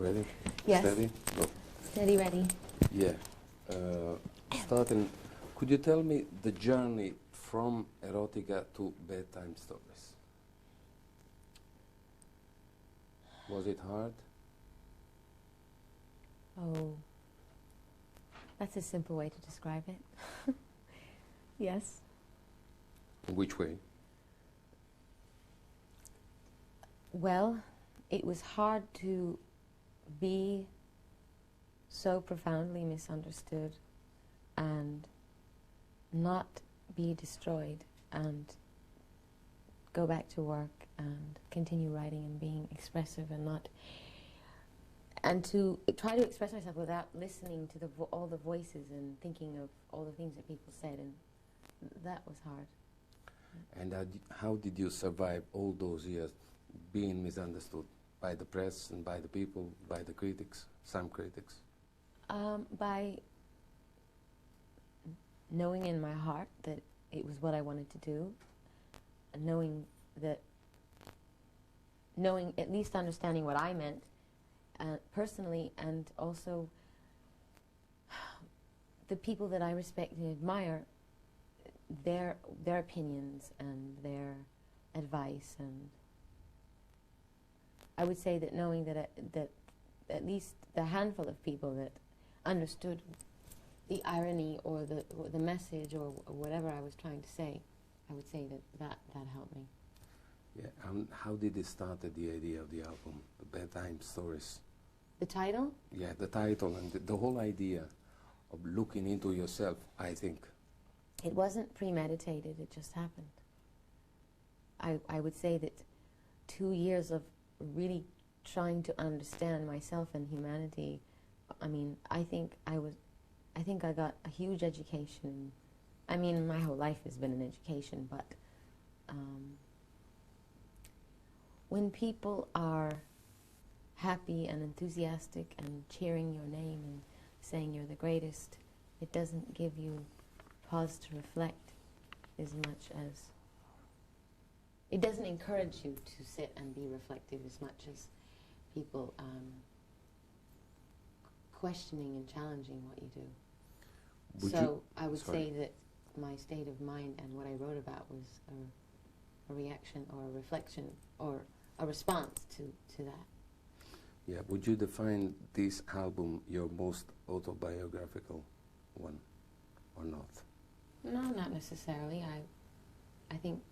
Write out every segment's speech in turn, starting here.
Ready? Yes. Steady? Go. Steady, ready. Yeah. Starting, could you tell me the journey from erotica to bedtime stories? Was it hard? Oh, that's a simple way to describe it. Yes. Which way? Well, it was hard to be so profoundly misunderstood and not be destroyed and go back to work and continue writing and being expressive and not, and to try to express myself without listening to all the voices and thinking of all the things that people said, and that was hard. And how did you survive all those years being misunderstood by the press and by the people, by the critics, some critics? By knowing in my heart that it was what I wanted to do, and knowing, at least understanding what I meant personally, and also the people that I respect and admire, their opinions and their advice, and I would say that knowing that at least the handful of people that understood the irony or the message or whatever I was trying to say, I would say that helped me. Yeah, and how did it start, the idea of the album, the Bedtime Stories? The title? Yeah, the title and the whole idea of looking into yourself, I think. It wasn't premeditated, it just happened. I would say that 2 years of really trying to understand myself and humanity, I mean, I think I got a huge education. I mean, my whole life has been an education, but when people are happy and enthusiastic and cheering your name and saying you're the greatest, it doesn't give you pause to reflect as much as, it doesn't encourage you to sit and be reflective as much as people questioning and challenging what you do. So I would say that my state of mind and what I wrote about was a reaction or a reflection or a response to that. Yeah, would you define this album your most autobiographical one, or not? No, not necessarily. I think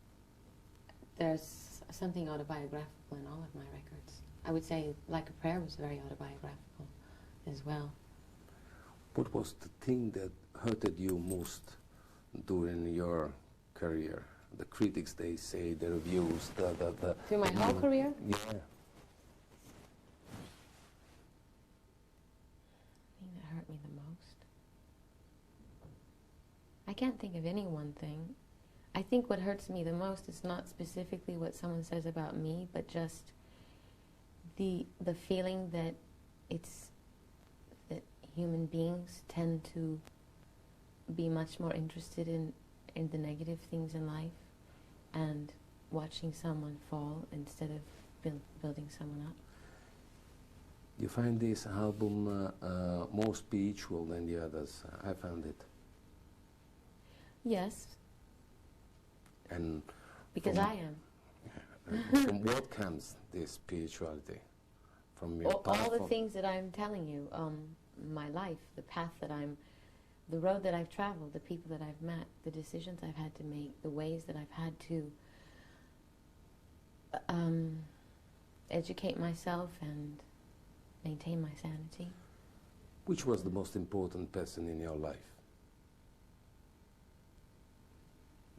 there's something autobiographical in all of my records. I would say Like a Prayer was very autobiographical as well. What was the thing that hurted you most during your career? The critics, they say, the reviews, the Through my whole career? Yeah. Thing that hurt me the most? I can't think of any one thing. I think what hurts me the most is not specifically what someone says about me, but just the feeling that human beings tend to be much more interested in the negative things in life and watching someone fall instead of building someone up. You find this album more spiritual than the others? I found it. Yes. And because I am. From what comes this spirituality? From your all the things that I'm telling you, my life, the path that the road that I've traveled, the people that I've met, the decisions I've had to make, the ways that I've had to educate myself and maintain my sanity. Which was the most important person in your life?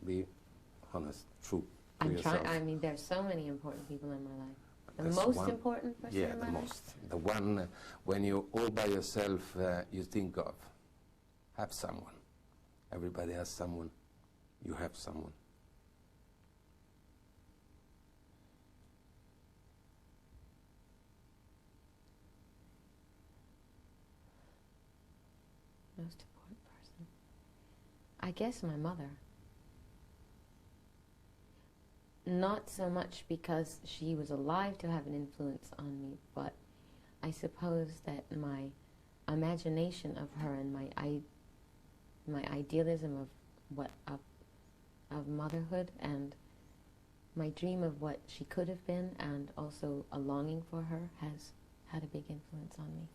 Be honest, true to yourself. I mean, there's so many important people in my life. The That's most important person in my life? Yeah, the most. The one when you're all by yourself, you think of. Have someone. Everybody has someone. You have someone. Most important person? I guess my mother. Not so much because she was alive to have an influence on me, but I suppose that my imagination of her and my idealism of of motherhood and my dream of what she could have been and also a longing for her has had a big influence on me.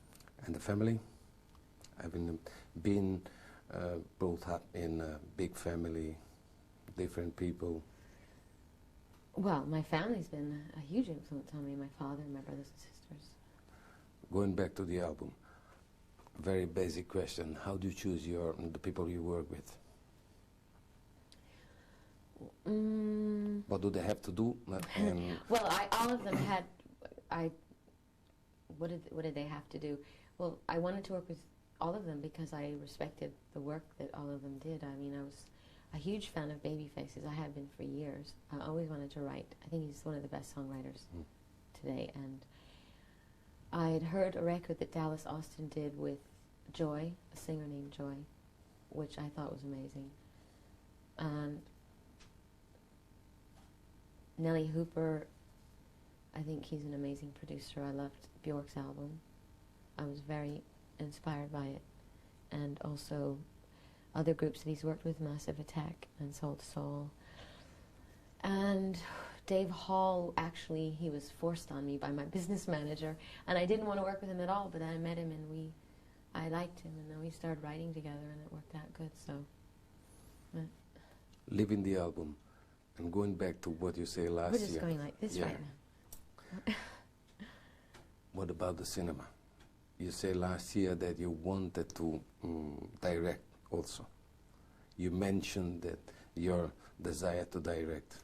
And the family? Having been brought up in a big family, different people. Well, my family's been a huge influence on me, my father and my brothers and sisters. Going back to the album, very basic question. How do you choose the people you work with? What do they have to do? Well, all of them had, what did they have to do? Well, I wanted to work with all of them because I respected the work that all of them did. I mean, I was a huge fan of Babyface's. I have been for years. I always wanted to write. I think he's one of the best songwriters today. And I had heard a record that Dallas Austin did with Joy, a singer named Joy, which I thought was amazing. And Nellie Hooper, I think he's an amazing producer. I loved Bjork's album. I was very inspired by it. And also other groups that he's worked with, Massive Attack and Soul to Soul. And Dave Hall, actually, he was forced on me by my business manager, and I didn't want to work with him at all, but I met him and I liked him, and then we started writing together and it worked out good, so. Leaving the album and going back to what you say last year. We're just going like this right now. What about the cinema? You say last year that you wanted to direct also. You mentioned that your desire to direct.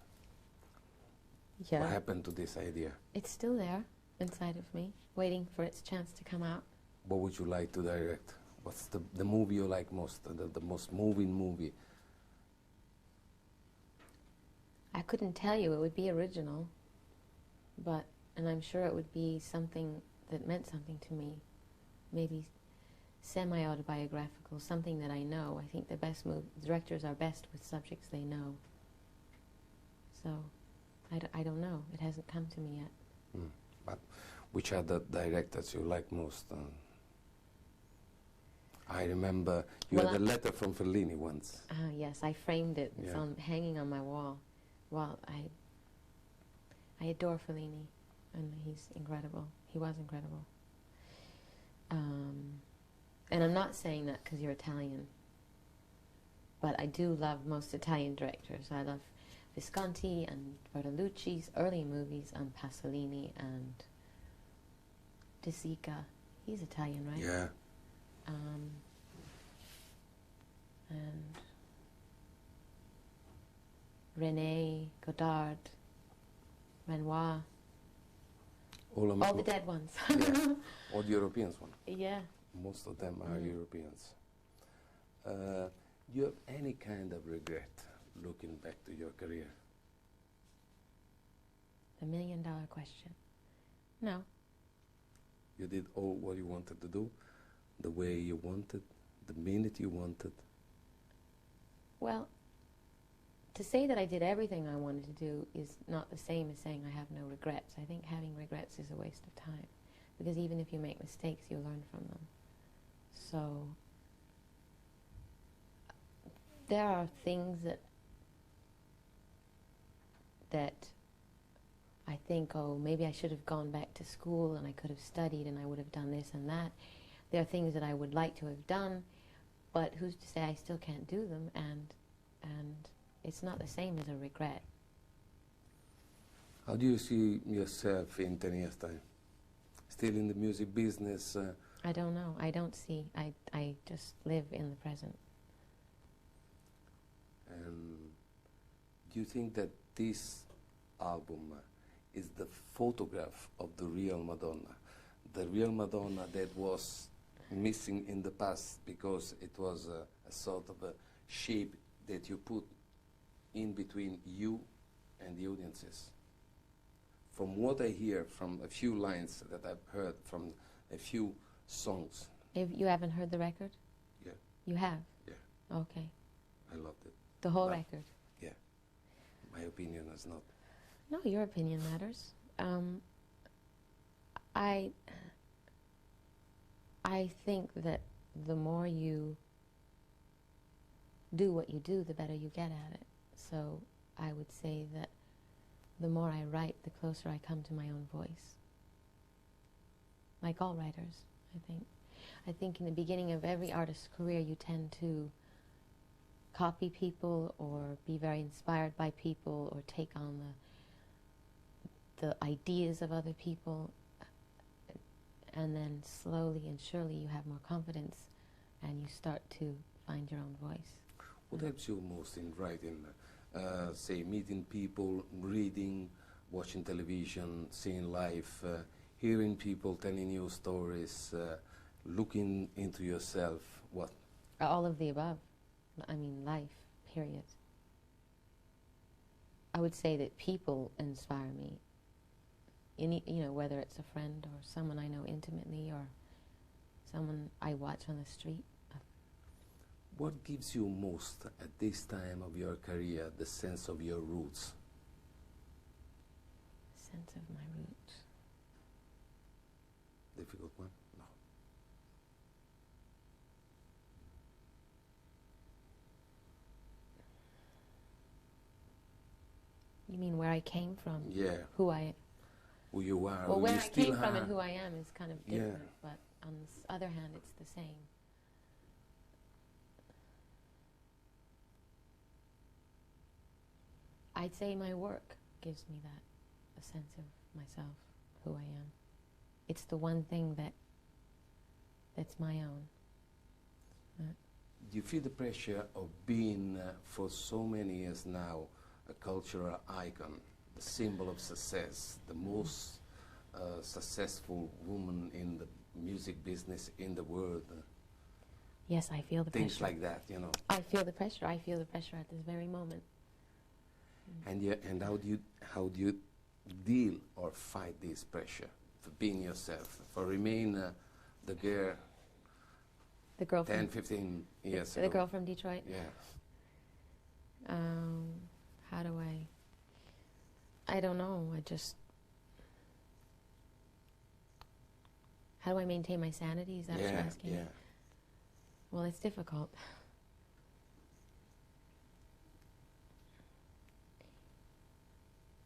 Yeah. What happened to this idea? It's still there inside of me, waiting for its chance to come out. What would you like to direct? What's the movie you like most, the most moving movie? I couldn't tell you. It would be original, and I'm sure it would be something that meant something to me. Maybe semi-autobiographical, something that I know. I think the best directors are best with subjects they know. So, I don't know. It hasn't come to me yet. But which are the directors you like most? I remember you had a letter from Fellini once. Yes, I framed it. It's Yeah. hanging on my wall. Well, I adore Fellini, and he's incredible. He was incredible. And I'm not saying that because you're Italian, but I do love most Italian directors. I love Visconti and Bertolucci's early movies, and Pasolini and De Sica. He's Italian, right? Yeah. And René, Godard, Renoir, all the dead ones. Yeah. All the Europeans one. Yeah. Most of them are Europeans. Do you have any kind of regret looking back to your career? The million-dollar question. No. You did all what you wanted to do, the way you wanted, the minute you wanted. Well, to say that I did everything I wanted to do is not the same as saying I have no regrets. I think having regrets is a waste of time, because even if you make mistakes, you learn from them. So there are things that I think, oh, maybe I should have gone back to school and I could have studied and I would have done this and that. There are things that I would like to have done, but who's to say I still can't do them, and it's not the same as a regret. How do you see yourself in 10 years' time? Still in the music business? I don't know. I don't see. I just live in the present. Do you think that this album is the photograph of the real Madonna? The real Madonna that was missing in the past because it was a sort of a shape that you put in between you and the audiences. From what I hear from a few lines that I've heard from a few songs. You haven't heard the record? Yeah. You have? Yeah. Okay. I loved it. The whole record? Yeah. My opinion is not. No, your opinion matters. I think that the more you do what you do, the better you get at it. So I would say that the more I write, the closer I come to my own voice. Like all writers, I think. I think in the beginning of every artist's career, you tend to copy people or be very inspired by people or take on the ideas of other people, and then slowly and surely you have more confidence and you start to find your own voice. What helps you most in writing? Say, meeting people, reading, watching television, seeing life, hearing people telling you stories, looking into yourself, what? All of the above. I mean, life, period. I would say that people inspire me. You know, whether it's a friend or someone I know intimately or someone I watch on the street. What gives you most at this time of your career the sense of your roots? Sense of my roots. Difficult one? No. You mean where I came from? Yeah. Who I... Who you are. Well, where you I still came from are. and who I am is kind of different, Yeah. but on the other hand, it's the same. I'd say my work gives me that, a sense of myself, who I am. It's the one thing that's my own. Do you feel the pressure of being, for so many years now, a cultural icon, the symbol of success, the most successful woman in the music business in the world? Yes, I feel the Things pressure. like that, you know. I feel the pressure. I feel the pressure at this very moment. And how do you deal or fight this pressure for being yourself, for remain the girl The girl 10, from 15 years the ago? girl from Detroit. Yeah. How do I don't know. How do I maintain my sanity? Is that what you're asking? Yeah. Well, it's difficult.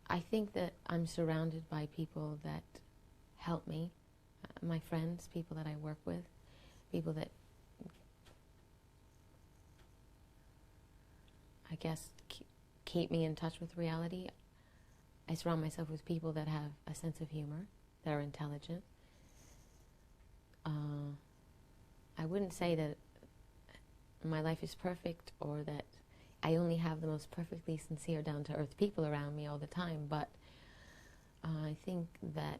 I think that I'm surrounded by people that help me, my friends, people that I work with, people that I guess keep me in touch with reality. I surround myself with people that have a sense of humor, that are intelligent. I wouldn't say that my life is perfect or that I only have the most perfectly sincere, down-to-earth people around me all the time, but I think that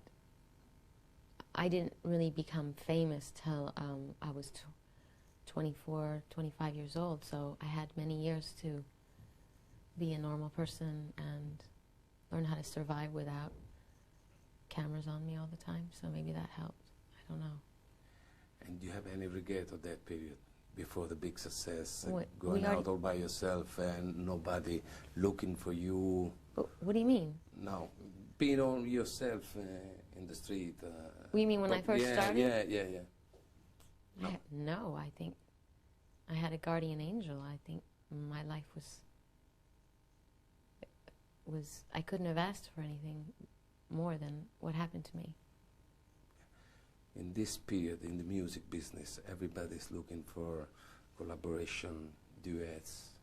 I didn't really become famous till I was 24, 25 years old, so I had many years to be a normal person and learn how to survive without cameras on me all the time, so maybe that helped. I don't know. And do you have any regret of that period before the big success, What- going we out all by yourself and nobody looking for you? But what do you mean? No, being on yourself in the street. You mean when I first started? Yeah. No. No, I think I had a guardian angel. I think my life was I couldn't have asked for anything more than what happened to me. In this period, in the music business, everybody's looking for collaboration, duets,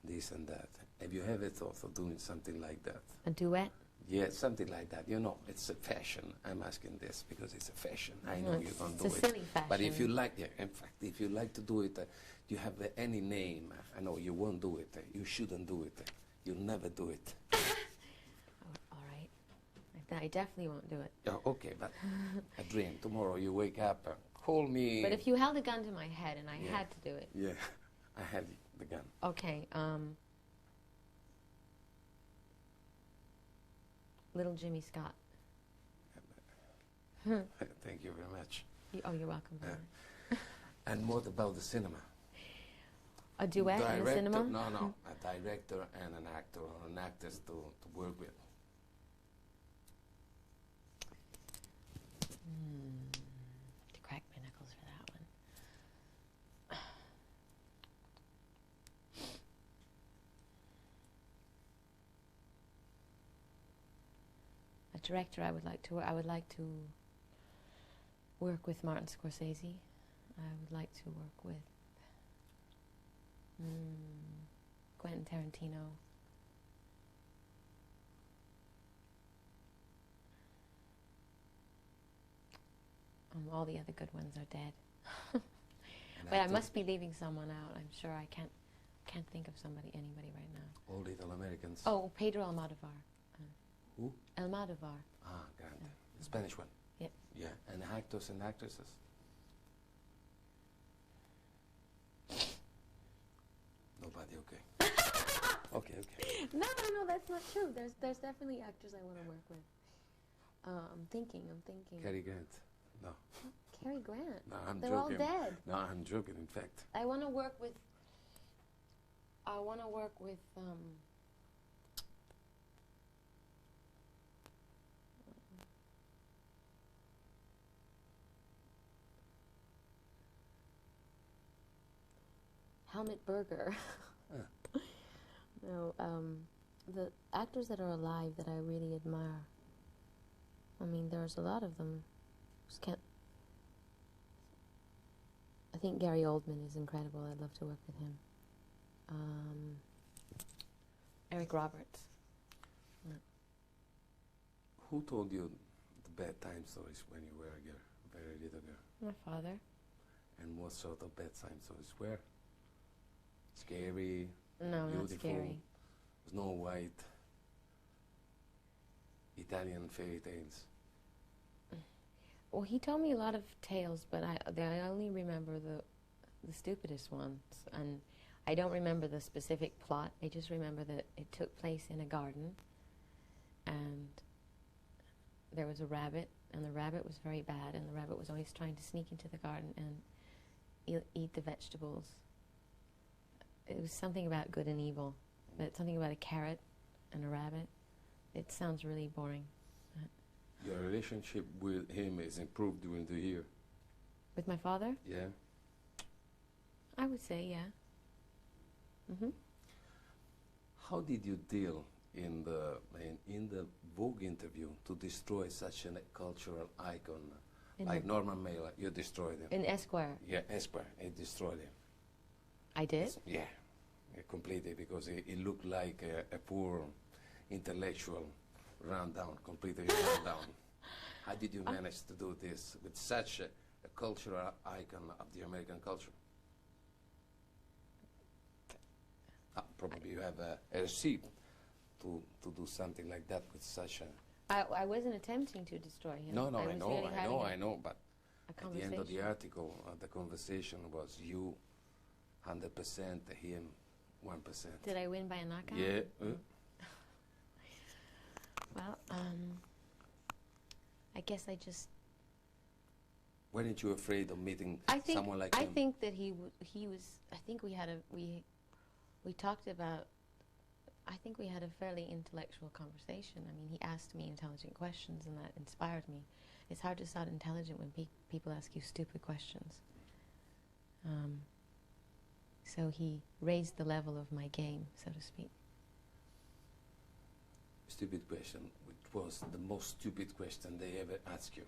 this and that. Have you ever thought of doing something like that? A duet? Yeah, something like that. You know, it's a fashion. I'm asking this because it's a fashion. I know you don't do it. It's a silly fashion. But if you like, yeah, in fact, if you like to do it, do you have any name? I know you won't do it. You shouldn't do it. You'll never do it. All right. I definitely won't do it. Yeah, okay, but a dream. Tomorrow you wake up, call me. But if you held a gun to my head and I Yeah. had to do it. Yeah, I had the gun. Okay, Little Jimmy Scott. Thank you very much. Oh, you're welcome. And what about the cinema? A duet in the cinema? No, a director and an actor or an actress to work with. To crack my knuckles for that director I would like to work, I would like to work with Martin Scorsese. I would like to work with Quentin Tarantino. All the other good ones are dead. But I must be leaving someone out. I'm sure I can't think of anybody right now. All little Americans. Oh, Pedro Almodovar. Who? Almodovar. Ah, grande. Yeah. The Spanish one. Yeah. Yeah, and actors and actresses. Nobody. Okay. Okay. No, that's not true. There's definitely actors I want to work with. I'm thinking. Cary Grant. No. Cary Grant. No, I'm They're joking. all dead. No, I'm joking. In fact. I want to work with. Helmut Berger. No, the actors that are alive that I really admire. I mean, there's a lot of them. Just can't. I think Gary Oldman is incredible. I'd love to work with him. Eric Roberts. Yeah. Who told you the bad time stories when you were a girl, very little girl? My father. And what sort of bad time stories were? Scary? No, beautiful, not scary. Snow White? Italian fairy tales? Well, he told me a lot of tales, but I only remember the stupidest ones, and I don't remember the specific plot. I just remember that it took place in a garden, and there was a rabbit, and the rabbit was very bad, and the rabbit was always trying to sneak into the garden and eat the vegetables. It was something about good and evil, but something about a carrot and a rabbit. It sounds really boring. Your relationship with him is improved during the year? With my father? Yeah. I would say, yeah. Mm-hmm. How did you deal in the Vogue interview to destroy such a cultural icon like Norman Mailer? You destroyed him. In Esquire? Yeah, Esquire. You destroyed him. I did? Yeah, completely, because he looked like a poor intellectual, run down, completely run down. How did you manage to do this with such a cultural icon of the American culture? Probably you have a receipt to do something like that with such a... I wasn't attempting to destroy him. No, I know, but at the end of the article, the conversation was you 100%, him 1%. Did I win by a knockout? Yeah. Well, I guess I just... Weren't you afraid of meeting someone like him? I think that he was... I think we had we talked about... I think we had a fairly intellectual conversation. I mean, he asked me intelligent questions, and that inspired me. It's hard to sound intelligent when people ask you stupid questions. So he raised the level of my game, so to speak. Stupid question. Which was the most stupid question they ever asked you?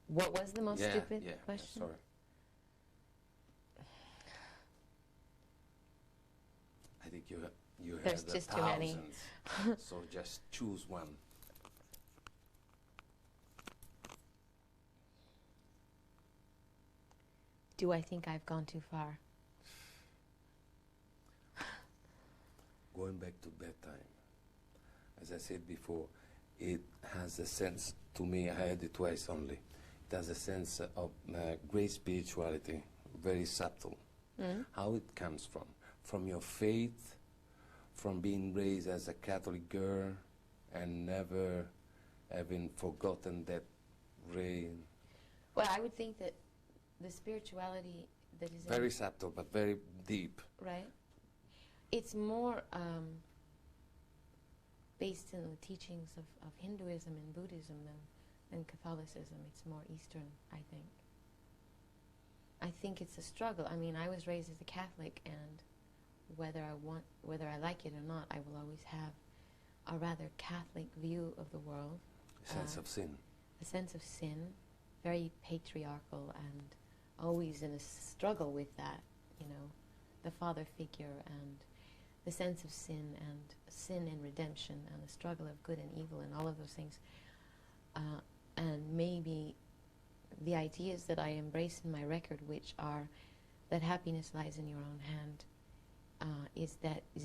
What was the most stupid question? Yeah, sorry. I think you There's had just too many. So just choose one. Do I think I've gone too far? Going back to bedtime, as I said before, it has a sense, to me, I heard it twice only, it has a sense of great spirituality, very subtle. How it comes from? From your faith, from being raised as a Catholic girl and never having forgotten that ray. Well, I would think that the spirituality that is very subtle, but very deep. Right. It's more based in the teachings of Hinduism and Buddhism than Catholicism. It's more Eastern, I think. I think it's a struggle. I mean, I was raised as a Catholic, and whether I like it or not, I will always have a rather Catholic view of the world. Sense of sin. a sense of sin, very patriarchal, and always in a struggle with that, you know, the father figure and the sense of sin and redemption and the struggle of good and evil and all of those things. And maybe the ideas that I embrace in my record, which are that happiness lies in your own hand, is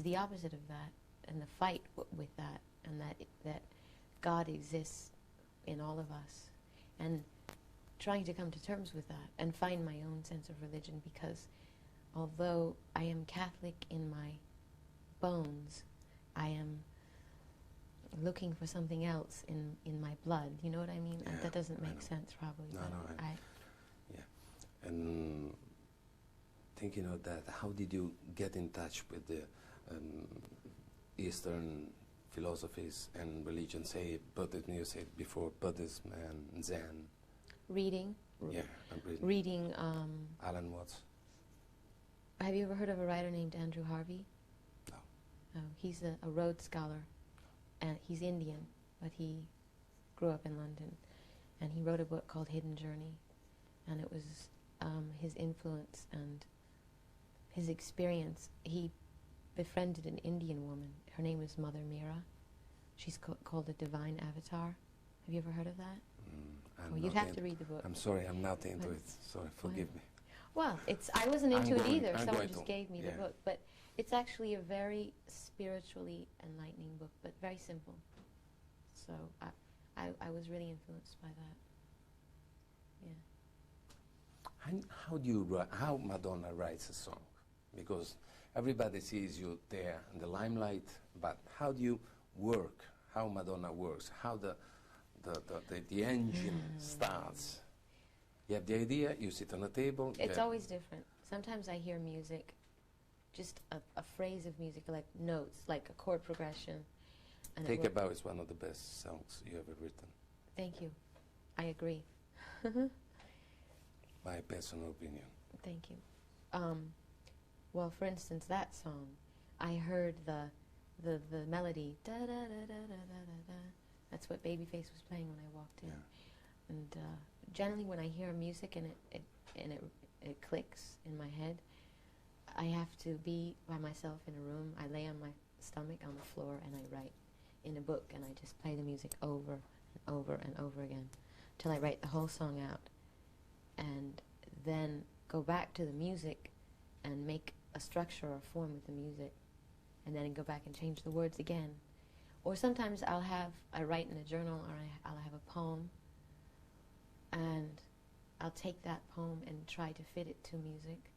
the opposite of that, and the fight with that, and that God exists in all of us, and trying to come to terms with that and find my own sense of religion, because although I am Catholic in my bones, I am looking for something else in my blood. You know what I mean? Yeah, that doesn't make sense, probably. No, but no. Yeah, and thinking of that, how did you get in touch with the Eastern philosophies and religion? Say Buddhism, you said before, Buddhism and Zen. Reading. Yeah, I'm reading. Reading. Alan Watts. Have you ever heard of a writer named Andrew Harvey? No. Oh, he's a Rhodes Scholar, and he's Indian, but he grew up in London, and he wrote a book called Hidden Journey, and it was his influence and his experience. He befriended an Indian woman. Her name is Mother Meera. She's called a divine avatar. Have you ever heard of that? Well, you'd have to read the book. I'm sorry, I'm not into it. Sorry, forgive me. Well, I wasn't into it either. I'm Someone going just to, gave me the book. But it's actually a very spiritually enlightening book, but very simple. So I was really influenced by that. Yeah. How do you how Madonna writes a song? Because everybody sees you there in the limelight, but how do you work? How Madonna works? How the engine starts? You have the idea, you sit on a table. It's always different. Sometimes I hear music, just a phrase of music, like notes, like a chord progression. And Take a Bow is one of the best songs you ever written. Thank you. I agree. My personal opinion. Thank you. Well, for instance, that song, I heard the melody, da da da da da da da da. That's what Babyface was playing when I walked in. Yeah. And generally, when I hear music and it clicks in my head, I have to be by myself in a room. I lay on my stomach on the floor and I write in a book, and I just play the music over and over and over again till I write the whole song out, and then go back to the music and make a structure or form with the music, and then go back and change the words again. Or sometimes I write in a journal, or I'll have a poem, and I'll take that poem and try to fit it to music.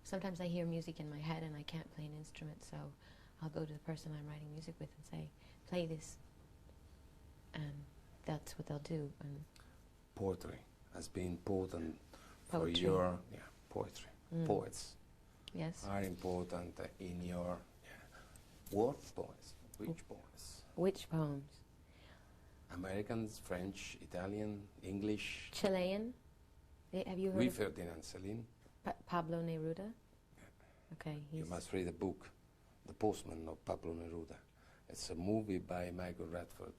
Sometimes I hear music in my head and I can't play an instrument, so I'll go to the person I'm writing music with and say, play this, and that's what they'll do. And poetry has been important for Poetry. your poetry. Poets yes. are important in your what poets? Which poets? Which poems? Americans, French, Italian, English. Chilean? Have you heard Louis of Ferdinand Celine. Pablo Neruda? Okay, You he's must read a book, The Postman of Pablo Neruda. It's a movie by Michael Radford,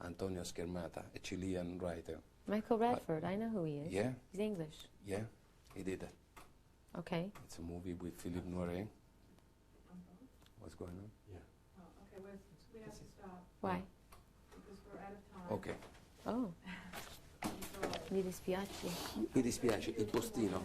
Antonio Schermata, a Chilean writer. Michael Radford. I know who he is. Yeah, He's English. yeah, he did it. Okay. It's a movie with Philippe Noiret. What's going on? Oh, okay, we have to stop Why? because we're out of time. Ok. Oh, I'm sorry. mi dispiace. Mi dispiace, il postino.